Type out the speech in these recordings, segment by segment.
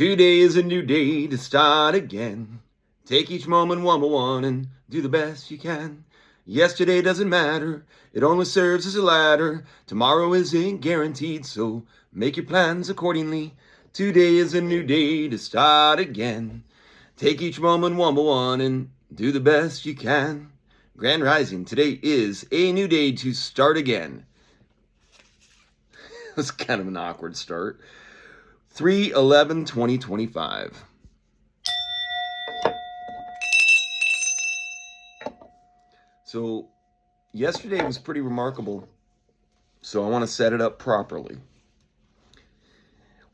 Today is a new day to start again. Take each moment one by one and do the best you can. Yesterday doesn't matter, it only serves as a ladder. Tomorrow isn't guaranteed, so make your plans accordingly. Today is a new day to start again. Take each moment one by one and do the best you can. Grand Rising, today is a new day to start again. It was kind of an awkward start. 3/11/2025. So yesterday was pretty remarkable, so I want to set it up properly.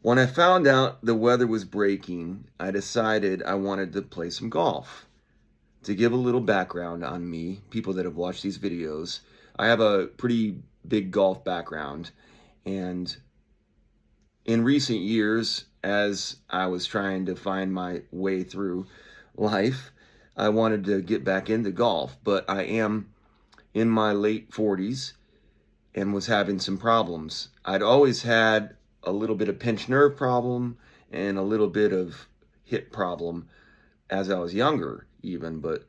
When I found out the weather was breaking, I decided I wanted to play some golf. To give a little background on me, people that have watched these videos, I have a pretty big golf background, and in recent years, as I was trying to find my way through life, I wanted to get back into golf, but I am in my late 40s and was having some problems. I'd always had a little bit of pinched nerve problem and a little bit of hip problem as I was younger even, but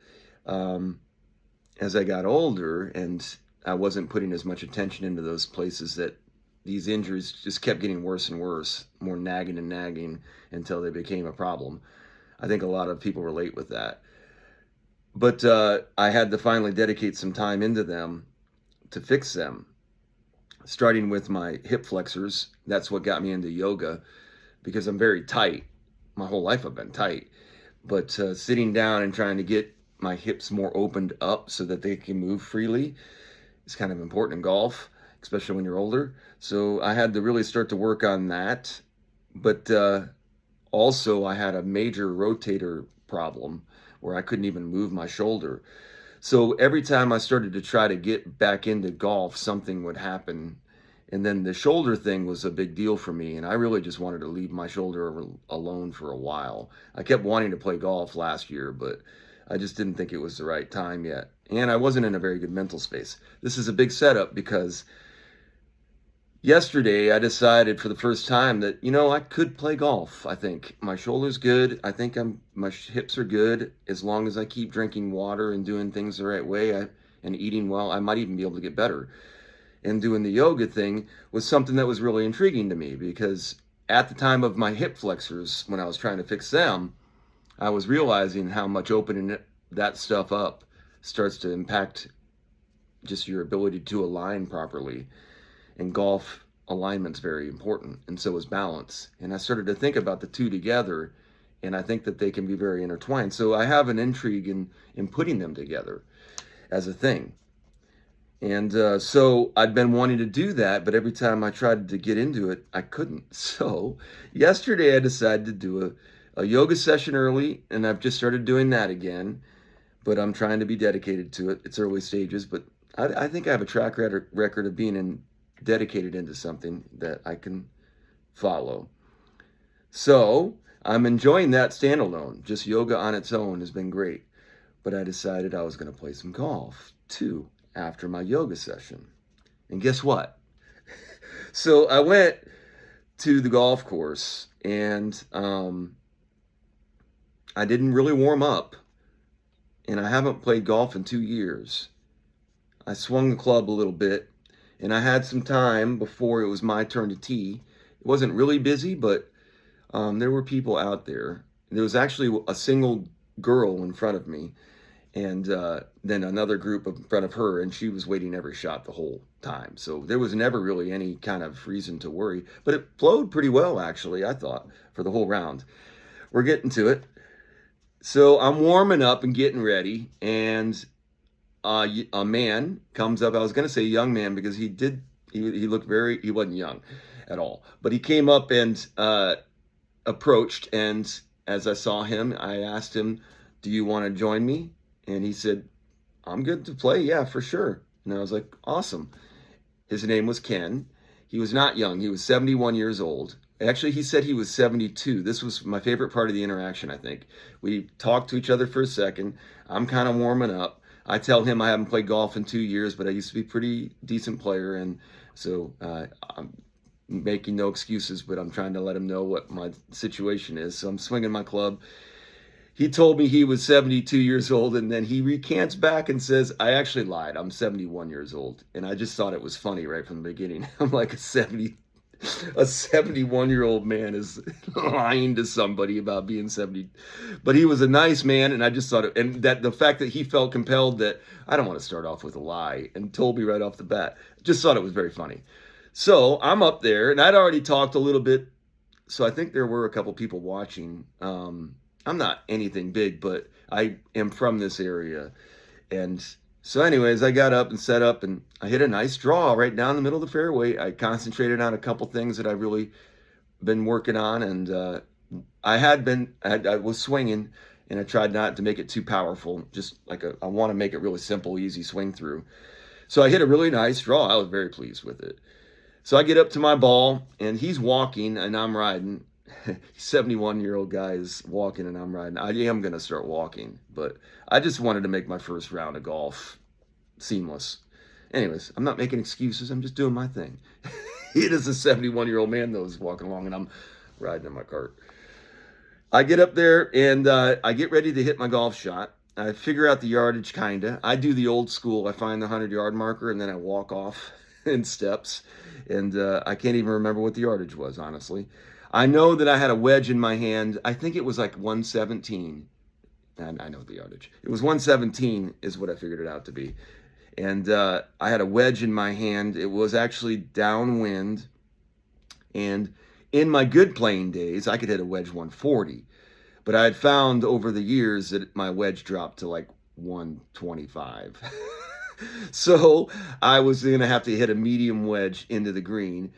as I got older and I wasn't putting as much attention into those places, that these injuries just kept getting worse and worse, more nagging and nagging until they became a problem. I think a lot of people relate with that. But I had to finally dedicate some time into them to fix them, starting with my hip flexors. That's what got me into yoga, because I'm very tight. My whole life I've been tight. But sitting down and trying to get my hips more opened up so that they can move freely is kind of important in golf, especially when you're older. So I had to really start to work on that. But also I had a major rotator problem where I couldn't even move my shoulder. So every time I started to try to get back into golf, something would happen. And then the shoulder thing was a big deal for me, and I really just wanted to leave my shoulder alone for a while. I kept wanting to play golf last year, but I just didn't think it was the right time yet. And I wasn't in a very good mental space. This is a big setup because yesterday I decided for the first time that, I could play golf. I think my shoulder's good. I think my hips are good. As long as I keep drinking water and doing things the right way and eating well, I might even be able to get better. And doing the yoga thing was something that was really intriguing to me, because at the time of my hip flexors, when I was trying to fix them, I was realizing how much opening that stuff up starts to impact just your ability to align properly. And golf alignment's very important, and so is balance. And I started to think about the two together, and I think that they can be very intertwined. So I have an intrigue in putting them together as a thing. And so I'd been wanting to do that, but every time I tried to get into it, I couldn't. So yesterday I decided to do a yoga session early, and I've just started doing that again. But I'm trying to be dedicated to it. It's early stages, but I think I have a track record of being dedicated into something that I can follow. So I'm enjoying that standalone. Just yoga on its own has been great. But I decided I was going to play some golf too after my yoga session. And guess what? So I went to the golf course, and I didn't really warm up. And I haven't played golf in 2 years. I swung the club a little bit, and I had some time before it was my turn to tee. It wasn't really busy, but there were people out there. There was actually a single girl in front of me, and then another group in front of her, and she was waiting every shot the whole time. So there was never really any kind of reason to worry. But it flowed pretty well, actually, I thought, for the whole round. We're getting to it. So I'm warming up and getting ready, and a man comes up. I was going to say young man because he looked he wasn't young at all. But he came up and approached, and as I saw him, I asked him, "Do you want to join me?" And he said, "I'm good to play, yeah, for sure." And I was like, awesome. His name was Ken. He was not young. He was 71 years old. Actually, he said he was 72. This was my favorite part of the interaction, I think. We talked to each other for a second. I'm kind of warming up. I tell him I haven't played golf in 2 years, but I used to be a pretty decent player. And so making no excuses, but I'm trying to let him know what my situation is. So I'm swinging my club. He told me he was 72 years old, and then he recants back and says, I actually lied. I'm 71 years old. And I just thought it was funny right from the beginning. I'm like, a 71-year-old man is lying to somebody about being 70. But he was a nice man, and I just thought and that the fact that he felt compelled that I don't want to start off with a lie and told me right off the bat, just thought it was very funny. So I'm up there, and I'd already talked a little bit. So I think there were a couple people watching. I'm not anything big, but I am from this area. And so anyways, I got up and set up, and I hit a nice draw right down the middle of the fairway. I concentrated on a couple things that I really been working on, and I was swinging, and I tried not to make it too powerful. Just like I want to make it really simple, easy swing through. So I hit a really nice draw. I was very pleased with it. So I get up to my ball, and he's walking, and I'm riding. 71-year-old guy is walking, and I'm riding. I am going to start walking, but I just wanted to make my first round of golf seamless. Anyways, I'm not making excuses. I'm just doing my thing. It is a 71-year-old man, though, is walking along, and I'm riding in my cart. I get up there, and I get ready to hit my golf shot. I figure out the yardage, kind of. I do the old school. I find the 100-yard marker, and then I walk off in steps. And I can't even remember what the yardage was, honestly. I know that I had a wedge in my hand. I think it was like 117. I know the yardage. It was 117 is what I figured it out to be. And I had a wedge in my hand. It was actually downwind. And in my good playing days, I could hit a wedge 140. But I had found over the years that my wedge dropped to like 125. So I was going to have to hit a medium wedge into the green.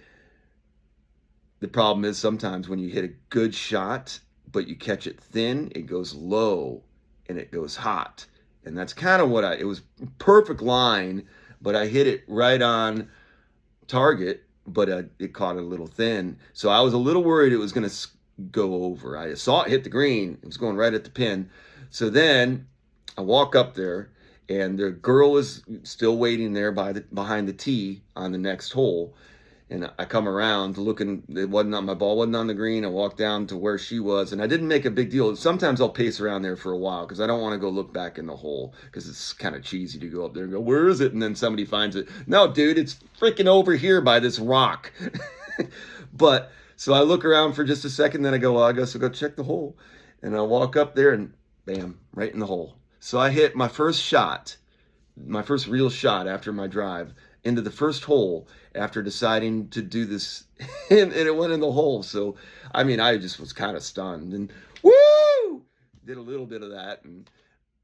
The problem is sometimes when you hit a good shot, but you catch it thin, it goes low and it goes hot. And that's kind of it was perfect line, but I hit it right on target, but it caught it a little thin. So I was a little worried it was going to go over. I saw it hit the green. It was going right at the pin. So then I walk up there, and the girl is still waiting there behind the tee on the next hole. And I come around looking, my ball wasn't on the green. I walked down to where she was, and I didn't make a big deal. Sometimes I'll pace around there for a while because I don't want to go look back in the hole because it's kind of cheesy to go up there and go, where is it? And then somebody finds it. No, dude, it's freaking over here by this rock. But so I look around for just a second, then I go, well, I guess I'll go check the hole. And I walk up there and bam, right in the hole. So I hit my first shot, my first real shot after my drive into the first hole after deciding to do this, and it went in the hole. So, I mean, I just was kind of stunned, and woo! Did a little bit of that, and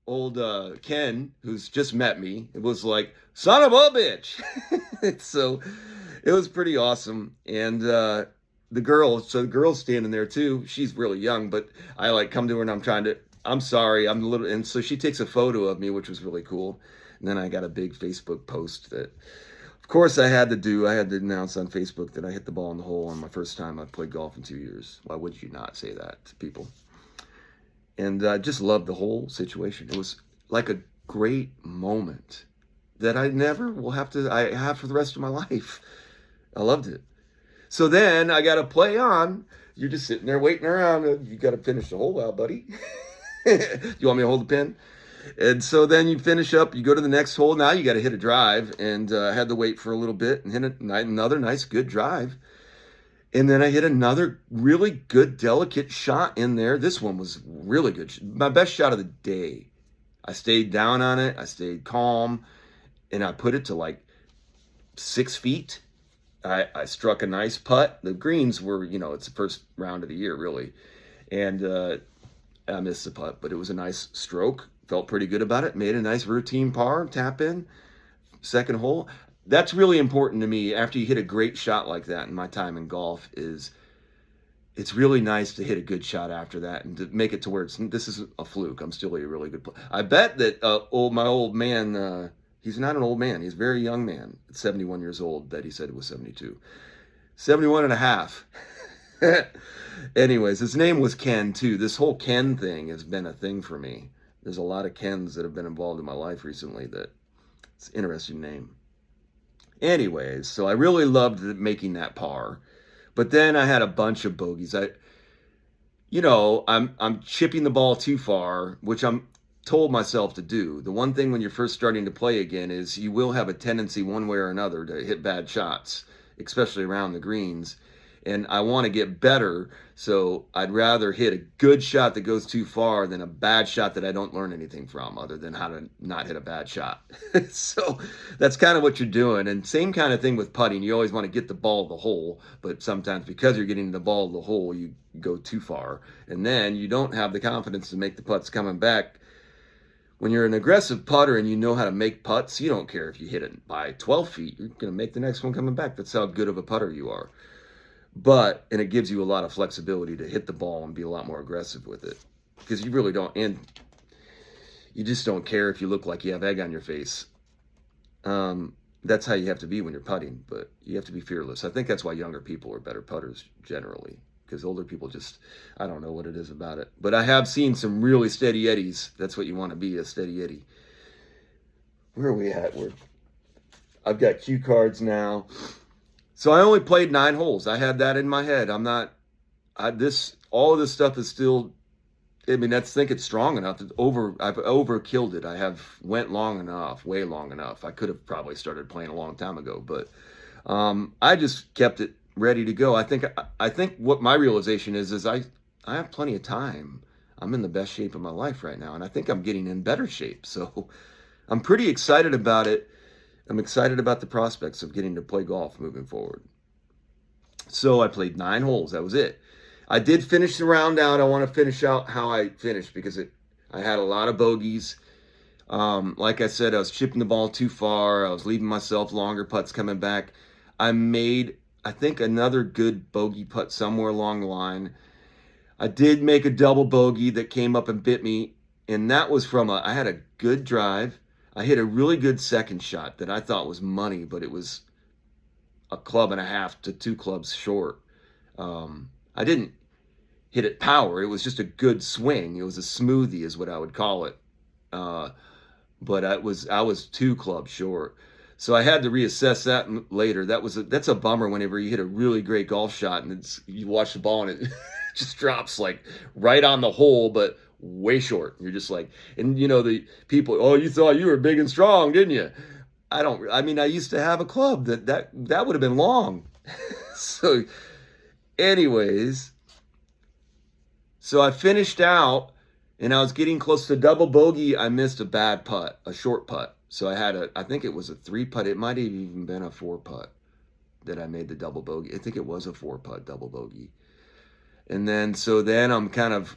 old Ken, who's just met me, it was like, son of a bitch! So, it was pretty awesome, and the girl's standing there too. She's really young, but I like come to her and I'm sorry, I'm a little, and so she takes a photo of me, which was really cool. And then I got a big Facebook post that, of course, I had to announce on Facebook that I hit the ball in the hole on my first time I played golf in 2 years. Why would you not say that to people? And I just loved the whole situation. It was like a great moment that I have for the rest of my life. I loved it. So then I got to play on. You're just sitting there waiting around. You got to finish the hole out, buddy. You want me to hold the pin? And so then you finish up, you go to the next hole. Now you got to hit a drive, and I had to wait for a little bit and hit another nice, good drive. And then I hit another really good, delicate shot in there. This one was really good. My best shot of the day. I stayed down on it. I stayed calm, and I put it to like 6 feet. I struck a nice putt. The greens were, it's the first round of the year, really. And I missed the putt, but it was a nice stroke. Felt pretty good about it. Made a nice routine par, tap in, second hole. That's really important to me. After you hit a great shot like that in my time in golf, it's really nice to hit a good shot after that and to make it to where this is a fluke. I'm still a really good player. I bet that my old man, he's not an old man. He's a very young man, 71 years old, that he said was 72. 71 and a half. Anyways, his name was Ken, too. This whole Ken thing has been a thing for me. There's a lot of Kens that have been involved in my life recently that it's an interesting name. Anyways, so I really loved making that par. But then I had a bunch of bogeys. I'm chipping the ball too far, which I'm told myself to do. The one thing when you're first starting to play again is you will have a tendency one way or another to hit bad shots, especially around the greens. And I want to get better, so I'd rather hit a good shot that goes too far than a bad shot that I don't learn anything from other than how to not hit a bad shot. So that's kind of what you're doing. And same kind of thing with putting. You always want to get the ball to the hole, but sometimes because you're getting the ball to the hole, you go too far. And then you don't have the confidence to make the putts coming back. When you're an aggressive putter and you know how to make putts, you don't care if you hit it by 12 feet. You're going to make the next one coming back. That's how good of a putter you are. And it gives you a lot of flexibility to hit the ball and be a lot more aggressive with it. Because you really don't, and you just don't care if you look like you have egg on your face. That's how you have to be when you're putting, but you have to be fearless. I think that's why younger people are better putters generally. Because older people just, I don't know what it is about it. But I have seen some really steady eddies. That's what you want to be, a steady eddy. Where are we at? I've got cue cards now. So I only played 9 holes. I had that in my head. All of this stuff is still, I think it's strong enough. I've overkilled it. I have went long enough, way long enough. I could have probably started playing a long time ago, but I just kept it ready to go. I think what my realization is I have plenty of time. I'm in the best shape of my life right now, and I think I'm getting in better shape. So I'm pretty excited about it. I'm excited about the prospects of getting to play golf moving forward. So I played 9 holes. That was it. I did finish the round out. I want to finish out how I finished because I had a lot of bogeys. Like I said, I was chipping the ball too far. I was leaving myself longer putts coming back. I made, I think, another good bogey putt somewhere along the line. I did make a double bogey that came up and bit me, and that was from I had a good drive. I hit a really good second shot that I thought was money, but it was a club and a half to 2 clubs short. I didn't hit it power. It was just a good swing. It was a smoothie is what I would call it. But I was 2 clubs short. So I had to reassess that later. That's a bummer whenever you hit a really great golf shot and you watch the ball and it just drops like right on the hole, but way short. You're just like, and the people, oh, you thought you were big and strong, didn't you? I used to have a club that would have been long. So anyways, so I finished out and I was getting close to double bogey. I missed a bad putt, a short putt. So I think it was a 3 putt. It might have even been a 4 putt that I made the double bogey. I think it was a 4 putt double bogey. And then I'm kind of,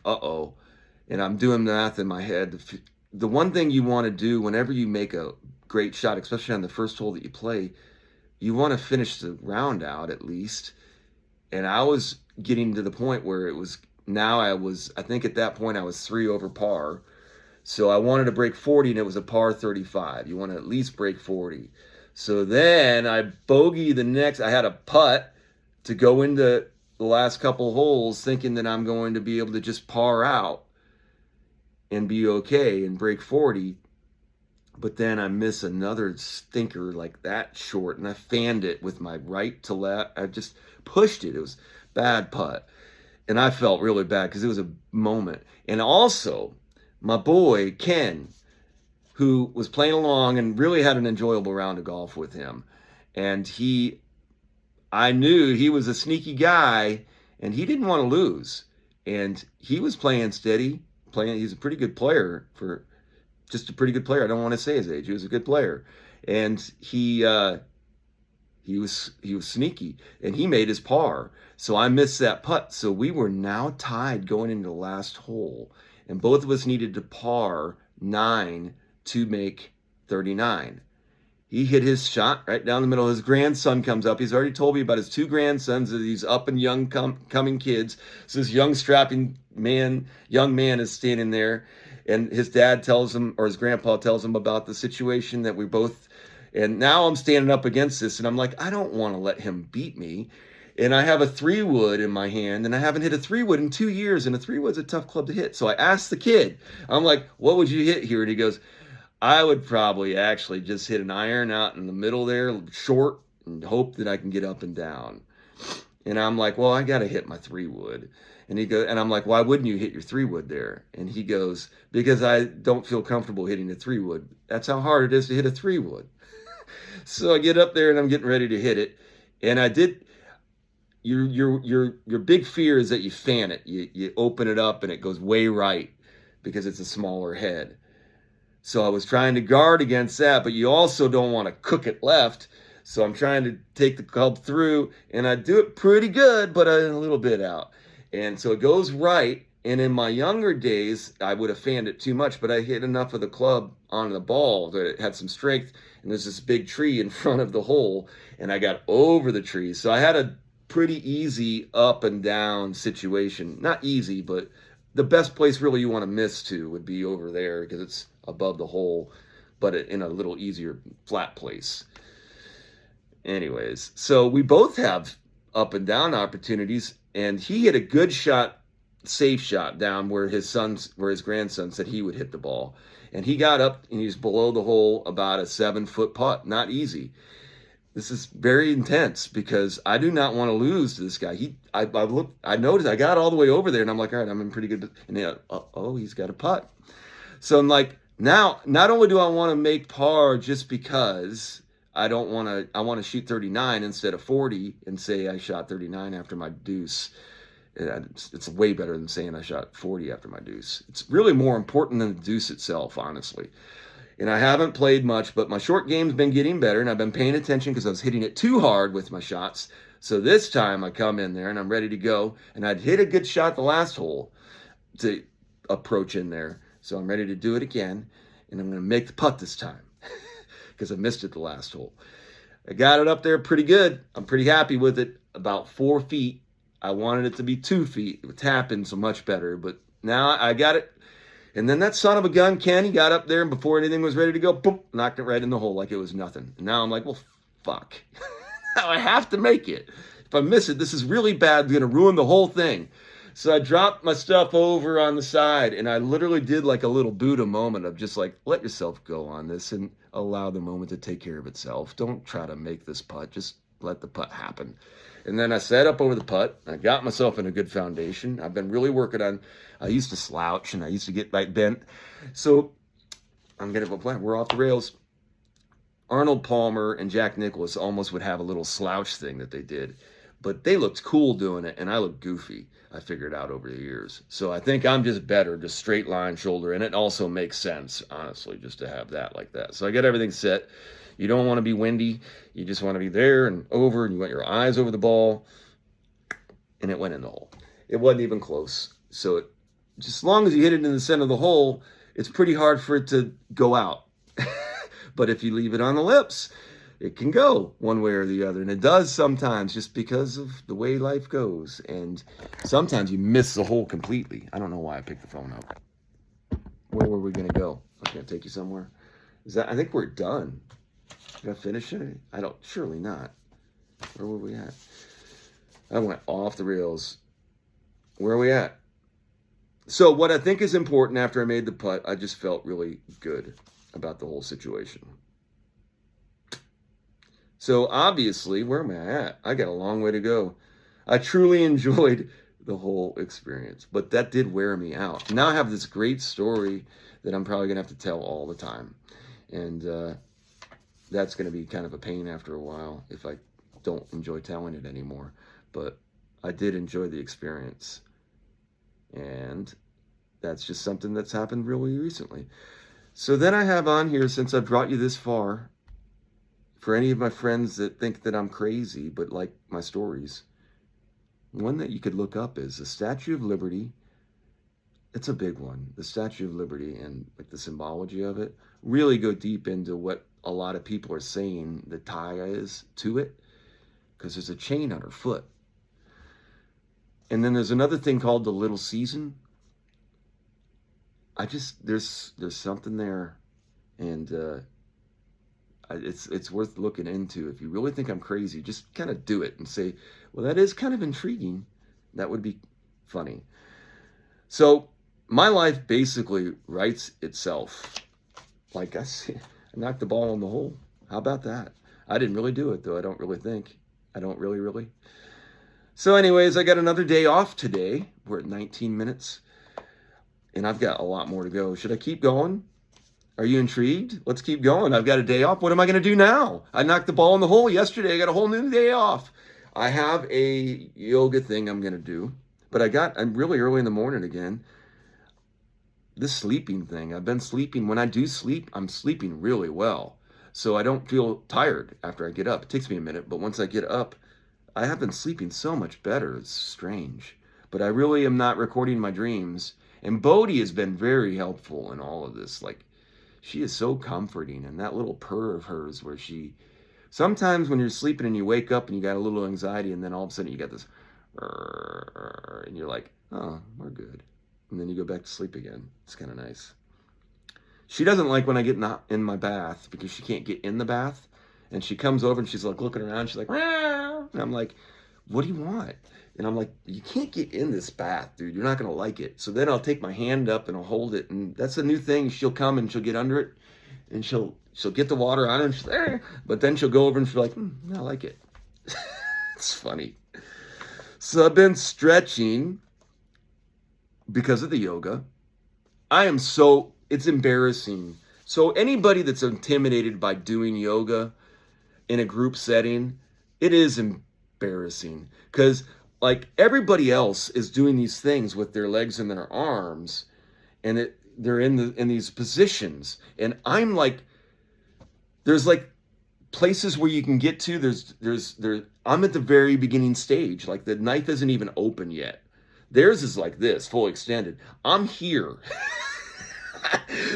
and I'm doing math in my head. The one thing you want to do whenever you make a great shot, especially on the first hole that you play, you want to finish the round out at least. And I was getting to the point where I think at that point I was 3 over par. So I wanted to break 40 and it was a par 35. You want to at least break 40. So then I I had a putt to go into the last couple holes thinking that I'm going to be able to just par out and be okay and break 40. But then I miss another stinker like that short, and I fanned it with my right to left. I just pushed it. It was bad putt. And I felt really bad because it was a moment. And also, my boy, Ken, who was playing along and really had an enjoyable round of golf with him. And I knew he was a sneaky guy, and he didn't want to lose. And he was playing steady. He's a pretty good player just a pretty good player. I don't want to say his age. He was a good player. And he was sneaky, and he made his par. So I missed that putt. So we were now tied going into the last hole, and both of us needed to par 9 to make 39. He hit his shot right down the middle. His grandson comes up. He's already told me about his 2 grandsons, these up and young coming kids. So this young young man is standing there, and his dad tells him, or his grandpa tells him about the situation that we both, and now I'm standing up against this, and I'm like, I don't want to let him beat me. And I have a 3-wood in my hand, and I haven't hit a 3-wood in 2 years, and a 3-wood's a tough club to hit. So I asked the kid, I'm like, what would you hit here? And he goes, I would probably actually just hit an iron out in the middle there, short, and hope that I can get up and down. And I'm like, well, I got to hit my 3-wood. And I'm like, why wouldn't you hit your 3-wood there? And he goes, because I don't feel comfortable hitting a 3-wood. That's how hard it is to hit a 3-wood. So I get up there and I'm getting ready to hit it. And I did. Your big fear is that you fan it. You open it up and it goes way right because it's a smaller head. So I was trying to guard against that, but you also don't want to cook it left. So I'm trying to take the club through, and I do it pretty good, but a little bit out. And so it goes right. And in my younger days, I would have fanned it too much, but I hit enough of the club on the ball that it had some strength. And there's this big tree in front of the hole, and I got over the tree. So I had a pretty easy up and down situation. Not easy, but the best place really you want to miss to would be over there because it's above the hole, but in a little easier flat place. Anyways, so we both have up and down opportunities, and he hit a good shot, safe shot down where his grandson said he would hit the ball. And he got up and he's below the hole about a 7-foot putt. Not easy. This is very intense because I do not want to lose to this guy. I noticed I got all the way over there and I'm like, all right, I'm in pretty good. And he's got a putt. So I'm like, now, not only do I want to make par just because I want to shoot 39 instead of 40 and say I shot 39 after my deuce. It's way better than saying I shot 40 after my deuce. It's really more important than the deuce itself, honestly. And I haven't played much, but my short game's been getting better, and I've been paying attention because I was hitting it too hard with my shots. So this time I come in there and I'm ready to go, and I'd hit a good shot the last hole to approach in there. So I'm ready to do it again, and I'm going to make the putt this time because I missed it the last hole. I got it up there pretty good. I'm pretty happy with it, about 4 feet. I wanted it to be 2 feet. It would happen so much better, but now I got it. And then that son of a gun, Ken, he got up there, and before anything was ready to go, boom, knocked it right in the hole like it was nothing. And now I'm like, well, fuck. Now I have to make it. If I miss it, this is really bad. It's going to ruin the whole thing. So I dropped my stuff over on the side, and I literally did like a little Buddha moment of just like, let yourself go on this and allow the moment to take care of itself. Don't try to make this putt. Just let the putt happen. And then I set up over the putt. I got myself in a good foundation. I've been really working on, I used to slouch and I used to get like bent. So we're off the rails. Arnold Palmer and Jack Nicklaus almost would have a little slouch thing that they did, but they looked cool doing it, and I looked goofy. I figured out over the years. So I think I'm just better, just straight line shoulder, and it also makes sense, honestly, just to have that like that. So I got everything set. You don't want to be windy. You just want to be there and over, and you want your eyes over the ball. And it went in the hole. It wasn't even close. So just as long as you hit it in the center of the hole, it's pretty hard for it to go out. But if you leave it on the lips, it can go one way or the other. And it does sometimes just because of the way life goes. And sometimes you miss the hole completely. I don't know why I picked the phone up. Where were we going to go? I was going to take you somewhere. I think we're done. Did I finish it? Surely not. Where were we at? I went off the rails. Where are we at? So what I think is important after I made the putt, I just felt really good about the whole situation. So obviously, where am I at? I got a long way to go. I truly enjoyed the whole experience, but that did wear me out. Now I have this great story that I'm probably going to have to tell all the time. And that's going to be kind of a pain after a while if I don't enjoy telling it anymore. But I did enjoy the experience. And that's just something that's happened really recently. So then I have on here, since I've brought you this far, for any of my friends that think that I'm crazy but like my stories, one that you could look up is the Statue of Liberty. It's a big one. The Statue of Liberty and like the symbology of it really go deep into what a lot of people are saying the tie is to it, because there's a chain on her foot. And then there's another thing called the Little Season. There's something there, and it's worth looking into. If you really think I'm crazy, just kind of do it and say, well, that is kind of intriguing. That would be funny. So my life basically writes itself. Like I knocked the ball in the hole. How about that? I didn't really do it, though. I don't really think. I don't really. So anyways, I got another day off today. We're at 19 minutes and I've got a lot more to go. Should I keep going? Are you intrigued? Let's keep going. I've got a day off. What am I going to do now? I knocked the ball in the hole yesterday. I got a whole new day off. I have a yoga thing I'm going to do, but I'm really early in the morning again. This sleeping thing, I've been sleeping. When I do sleep, I'm sleeping really well. So I don't feel tired after I get up. It takes me a minute, but once I get up, I have been sleeping so much better. It's strange. But I really am not recording my dreams. And Bodhi has been very helpful in all of this. Like, she is so comforting. And that little purr of hers where sometimes when you're sleeping and you wake up and you got a little anxiety and then all of a sudden you got this, and you're like, oh, we're good. And then you go back to sleep again. It's kind of nice. She doesn't like when I get in my bath because she can't get in the bath. And she comes over and she's like looking around. She's like, meow. And I'm like, what do you want? And I'm like, you can't get in this bath, dude. You're not going to like it. So then I'll take my hand up and I'll hold it. And that's a new thing. She'll come and she'll get under it. And she'll get the water on her. And she's there. But then she'll go over and she'll be like, I like it. It's funny. So I've been stretching because of the yoga. It's embarrassing. So anybody that's intimidated by doing yoga in a group setting, it is embarrassing because like everybody else is doing these things with their legs and their arms and they're in these positions. And I'm like, there's like places where you can get to, I'm at the very beginning stage. Like the knife isn't even open yet. Theirs is like this, full extended. I'm here.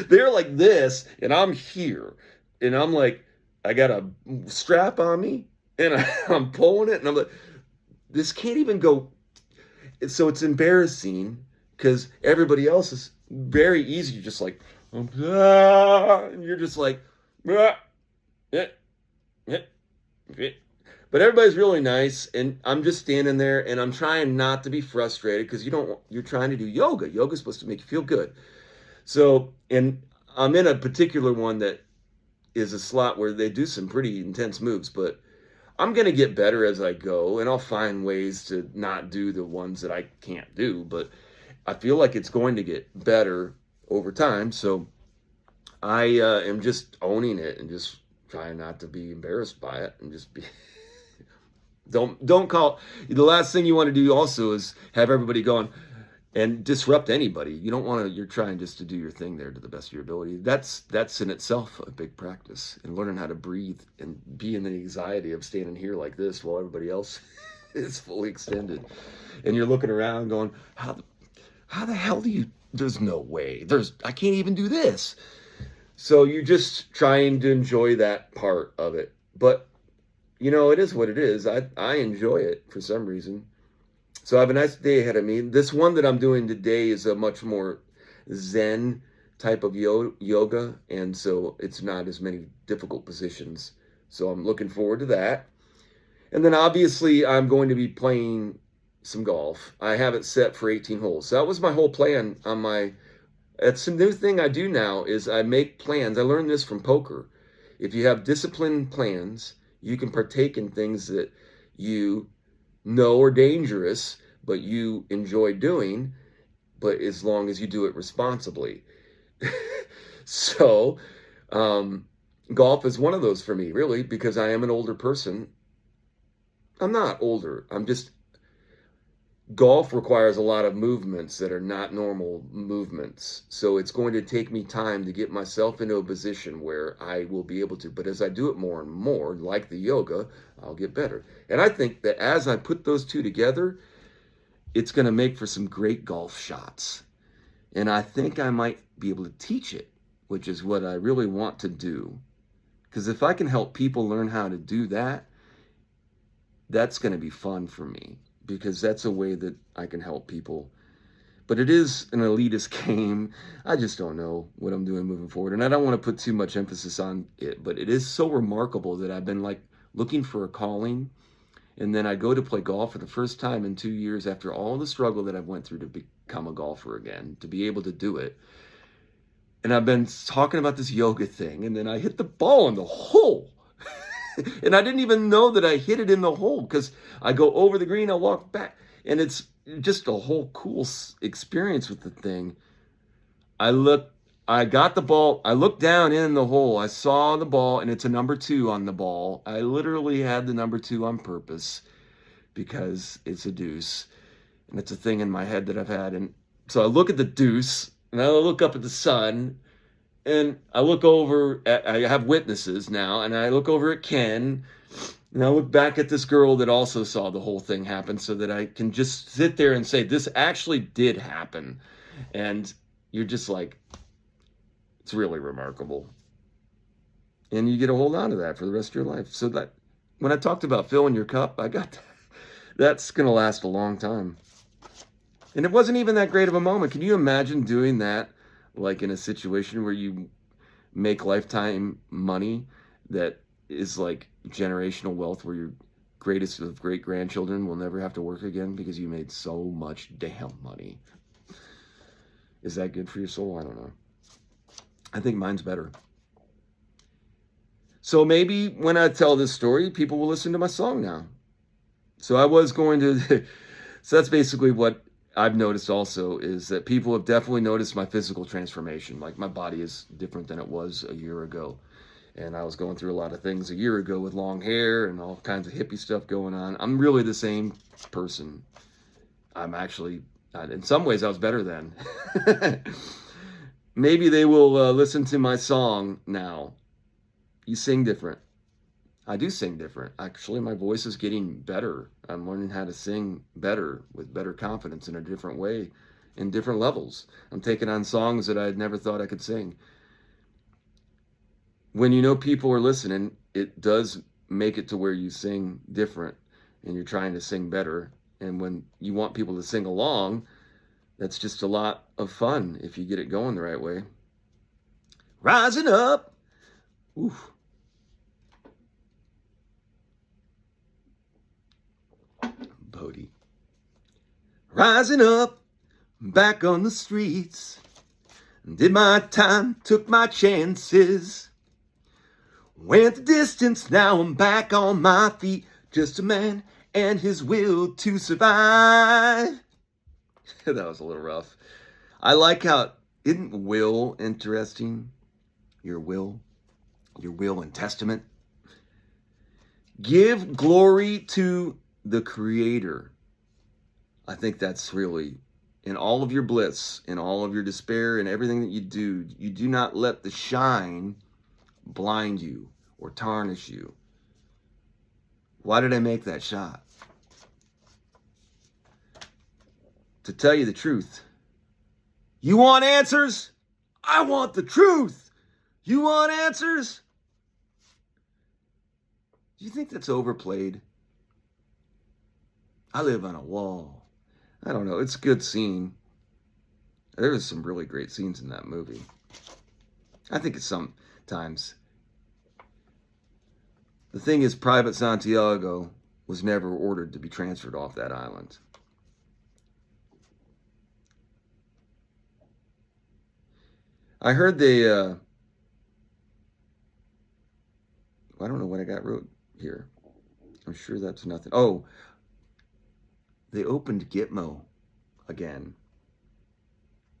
They're like this, and I'm here. And I'm like, I got a strap on me, and I'm pulling it, and I'm like, this can't even go. So it's embarrassing, because everybody else is very easy. You're just like, and you're just like, but everybody's really nice, and I'm just standing there, and I'm trying not to be frustrated because you're trying to do yoga. Yoga's supposed to make you feel good. So, and I'm in a particular one that is a slot where they do some pretty intense moves, but I'm going to get better as I go, and I'll find ways to not do the ones that I can't do, but I feel like it's going to get better over time. So I am just owning it and just trying not to be embarrassed by it and just be don't call. The last thing you want to do also is have everybody going and disrupt anybody. You don't want to. You're trying just to do your thing there to the best of your ability. That's in itself a big practice, and learning how to breathe and be in the anxiety of standing here like this while everybody else is fully extended, and you're looking around going, how the hell do you? There's no way. I can't even do this. So you're just trying to enjoy that part of it, but you know it is what it is. I enjoy it for some reason. So I have a nice day ahead of me. This one that I'm doing today is a much more Zen type of yoga, and so it's not as many difficult positions. So I'm looking forward to that. And then obviously I'm going to be playing some golf. I have it set for 18 holes. So that was my whole plan that's a new thing I do now is I make plans. I learned this from poker. If you have disciplined plans, you can partake in things that you know are dangerous, but you enjoy doing, but as long as you do it responsibly. So, golf is one of those for me, really, because I am an older person. I'm not older. Golf requires a lot of movements that are not normal movements. So it's going to take me time to get myself into a position where I will be able to. But as I do it more and more, like the yoga, I'll get better. And I think that as I put those two together, it's going to make for some great golf shots. And I think I might be able to teach it, which is what I really want to do. Because if I can help people learn how to do that, that's going to be fun for me. Because that's a way that I can help people. But it is an elitist game. I just don't know what I'm doing moving forward. And I don't want to put too much emphasis on it. But it is so remarkable that I've been like looking for a calling. And then I go to play golf for the first time in 2 years after all the struggle that I've went through to become a golfer again, to be able to do it. And I've been talking about this yoga thing. And then I hit the ball in the hole. And I didn't even know that I hit it in the hole because I go over the green, I walk back, and it's just a whole cool experience with the thing. I look, I got the ball, I looked down in the hole, I saw the ball, and it's a number 2 on the ball. I literally had the number 2 on purpose because it's a deuce, and it's a thing in my head that I've had. And so I look at the deuce, and I look up at the sun, and I look over at, I have witnesses now, and I look over at Ken, and I look back at this girl that also saw the whole thing happen so that I can just sit there and say, this actually did happen. And you're just like, it's really remarkable. And you get to hold on to that for the rest of your life. So that when I talked about filling your cup, I got that. That's going to last a long time. And it wasn't even that great of a moment. Can you imagine doing that, like in a situation where you make lifetime money that is like generational wealth, where your greatest of great grandchildren will never have to work again because you made so much damn money? Is that good for your soul? I don't know. I think mine's better. So maybe when I tell this story, people will listen to my song now. So I was going to, so that's basically what I've noticed also, is that people have definitely noticed my physical transformation. Like my body is different than it was a year ago. And I was going through a lot of things a year ago with long hair and all kinds of hippie stuff going on. I'm really the same person. I'm actually, in some ways I was better then. Maybe they will listen to my song now. You sing different. I do sing different. Actually, my voice is getting better. I'm learning how to sing better with better confidence in a different way, in different levels. I'm taking on songs that I had never thought I could sing. When you know people are listening, it does make it to where you sing different and you're trying to sing better. And when you want people to sing along, that's just a lot of fun if you get it going the right way. Rising up. Oof. Bodie. Rising up, back on the streets. Did my time, took my chances. Went the distance, now I'm back on my feet. Just a man and his will to survive. That was a little rough. I like how, isn't will interesting? Your will and testament. Give glory to the Creator. I think that's really, in all of your bliss, in all of your despair, and everything that you do not let the shine blind you or tarnish you. Why did I make that shot? To tell you the truth. You want answers? I want the truth. You want answers? Do you think that's overplayed? I live on a wall. I don't know. It's a good scene. There was some really great scenes in that movie. I think it's sometimes. The thing is, Private Santiago was never ordered to be transferred off that island. I heard they, I don't know what I got wrote here. I'm sure that's nothing. Oh, they opened Gitmo again.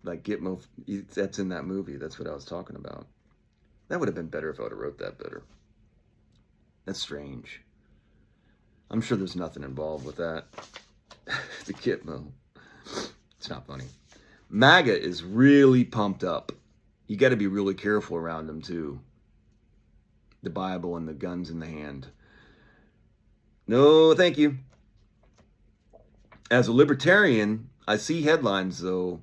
Like Gitmo, that's in that movie. That's what I was talking about. That would have been better if I would have wrote that better. That's strange. I'm sure there's nothing involved with that. The Gitmo. It's not funny. MAGA is really pumped up. You got to be really careful around them too. The Bible and the guns in the hand. No, thank you. As a libertarian, I see headlines though.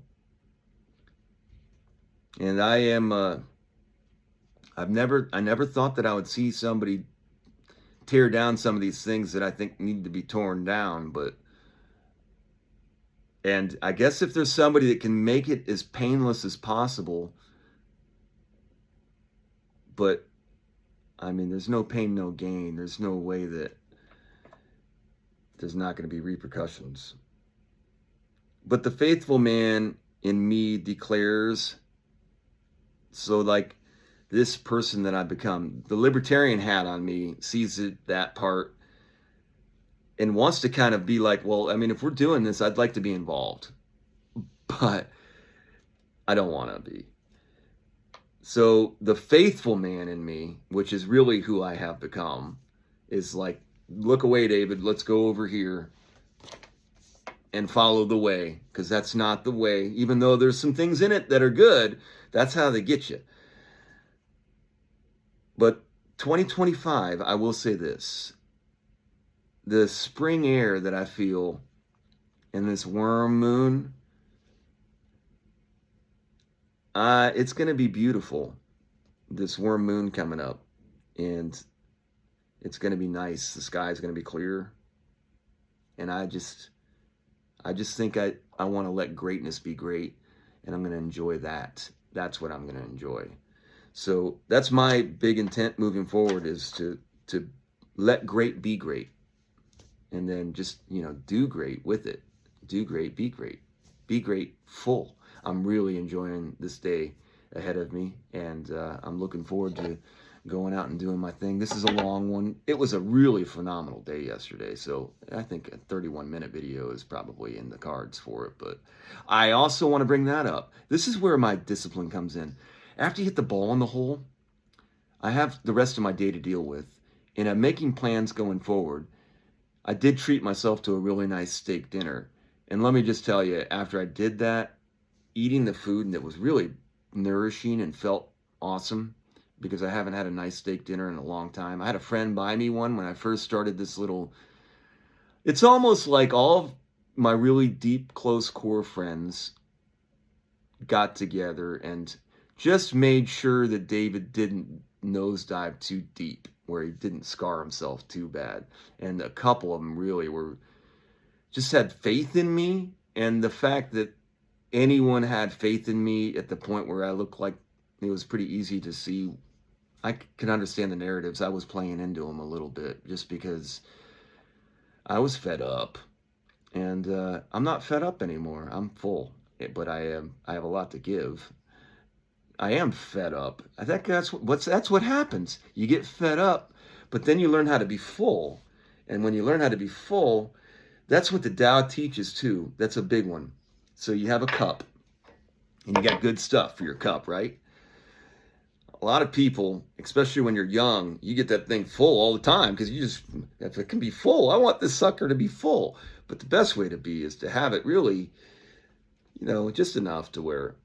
And I am, I never thought that I would see somebody tear down some of these things that I think need to be torn down. And I guess if there's somebody that can make it as painless as possible, but I mean, there's no pain, no gain. There's no way that there's not going to be repercussions. But the faithful man in me declares, so like this person that I've become. The libertarian hat on me sees that part and wants to kind of be like, well, I mean, if we're doing this, I'd like to be involved, but I don't want to be. So the faithful man in me, which is really who I have become, is like, look away, David, let's go over here and follow the way, because that's not the way. Even though there's some things in it that are good, that's how they get you. But 2025, I will say this. The spring air that I feel in this worm moon, it's going to be beautiful. This worm moon coming up. And it's going to be nice. The sky is going to be clear. And I just think I want to let greatness be great, and I'm going to enjoy that. That's what I'm going to enjoy. So that's my big intent moving forward, is to let great be great, and then just, do great with it. Do great, be great full. I'm really enjoying this day ahead of me, and I'm looking forward to going out and doing my thing. This is a long one. It was a really phenomenal day yesterday, so I think a 31-minute video is probably in the cards for it. But I also want to bring that up. This is where my discipline comes in. After you hit the ball in the hole, I have the rest of my day to deal with, and I'm making plans going forward. I did treat myself to a really nice steak dinner, and let me just tell you, after I did that, eating the food that was really nourishing and felt awesome, because I haven't had a nice steak dinner in a long time. I had a friend buy me one when I first started this little... It's almost like all of my really deep, close core friends got together and just made sure that David didn't nosedive too deep, where he didn't scar himself too bad. And a couple of them really just had faith in me, and the fact that anyone had faith in me at the point where I looked like it was pretty easy to see. I can understand the narratives. I was playing into them a little bit just because I was fed up, and I'm not fed up anymore. I'm full, but I have a lot to give. I am fed up. I think that's what happens. You get fed up, but then you learn how to be full, and when you learn how to be full, that's what the Tao teaches too. That's a big one. So you have a cup, and you got good stuff for your cup, right? A lot of people, especially when you're young, you get that thing full all the time, because if it can be full, I want this sucker to be full. But the best way to be is to have it really, just enough to where,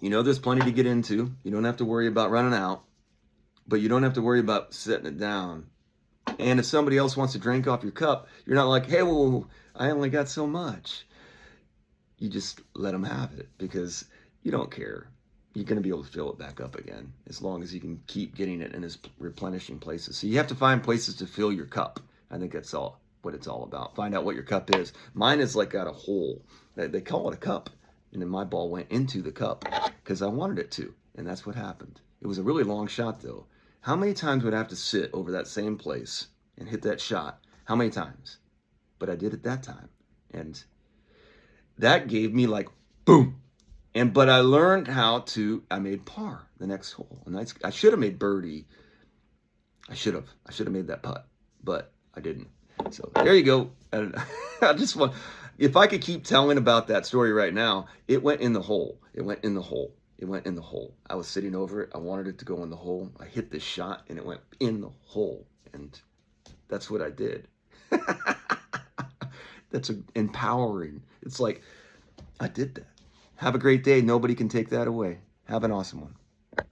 there's plenty to get into. You don't have to worry about running out, but you don't have to worry about setting it down. And if somebody else wants to drink off your cup, you're not like, hey, well, I only got so much. You just let them have it, because you don't care. You're going to be able to fill it back up again, as long as you can keep getting it in its replenishing places. So you have to find places to fill your cup. I think that's all what it's all about. Find out what your cup is. Mine is like got a hole. They call it a cup. And then my ball went into the cup because I wanted it to. And that's what happened. It was a really long shot, though. How many times would I have to sit over that same place and hit that shot? How many times? But I did it that time. And that gave me like, boom. But I learned I made par the next hole. And I should have made birdie. I should have made that putt, but I didn't. So there you go. And if I could keep telling about that story right now, it went in the hole. It went in the hole. It went in the hole. I was sitting over it. I wanted it to go in the hole. I hit this shot and it went in the hole. And that's what I did. That's empowering. It's like, I did that. Have a great day. Nobody can take that away. Have an awesome one.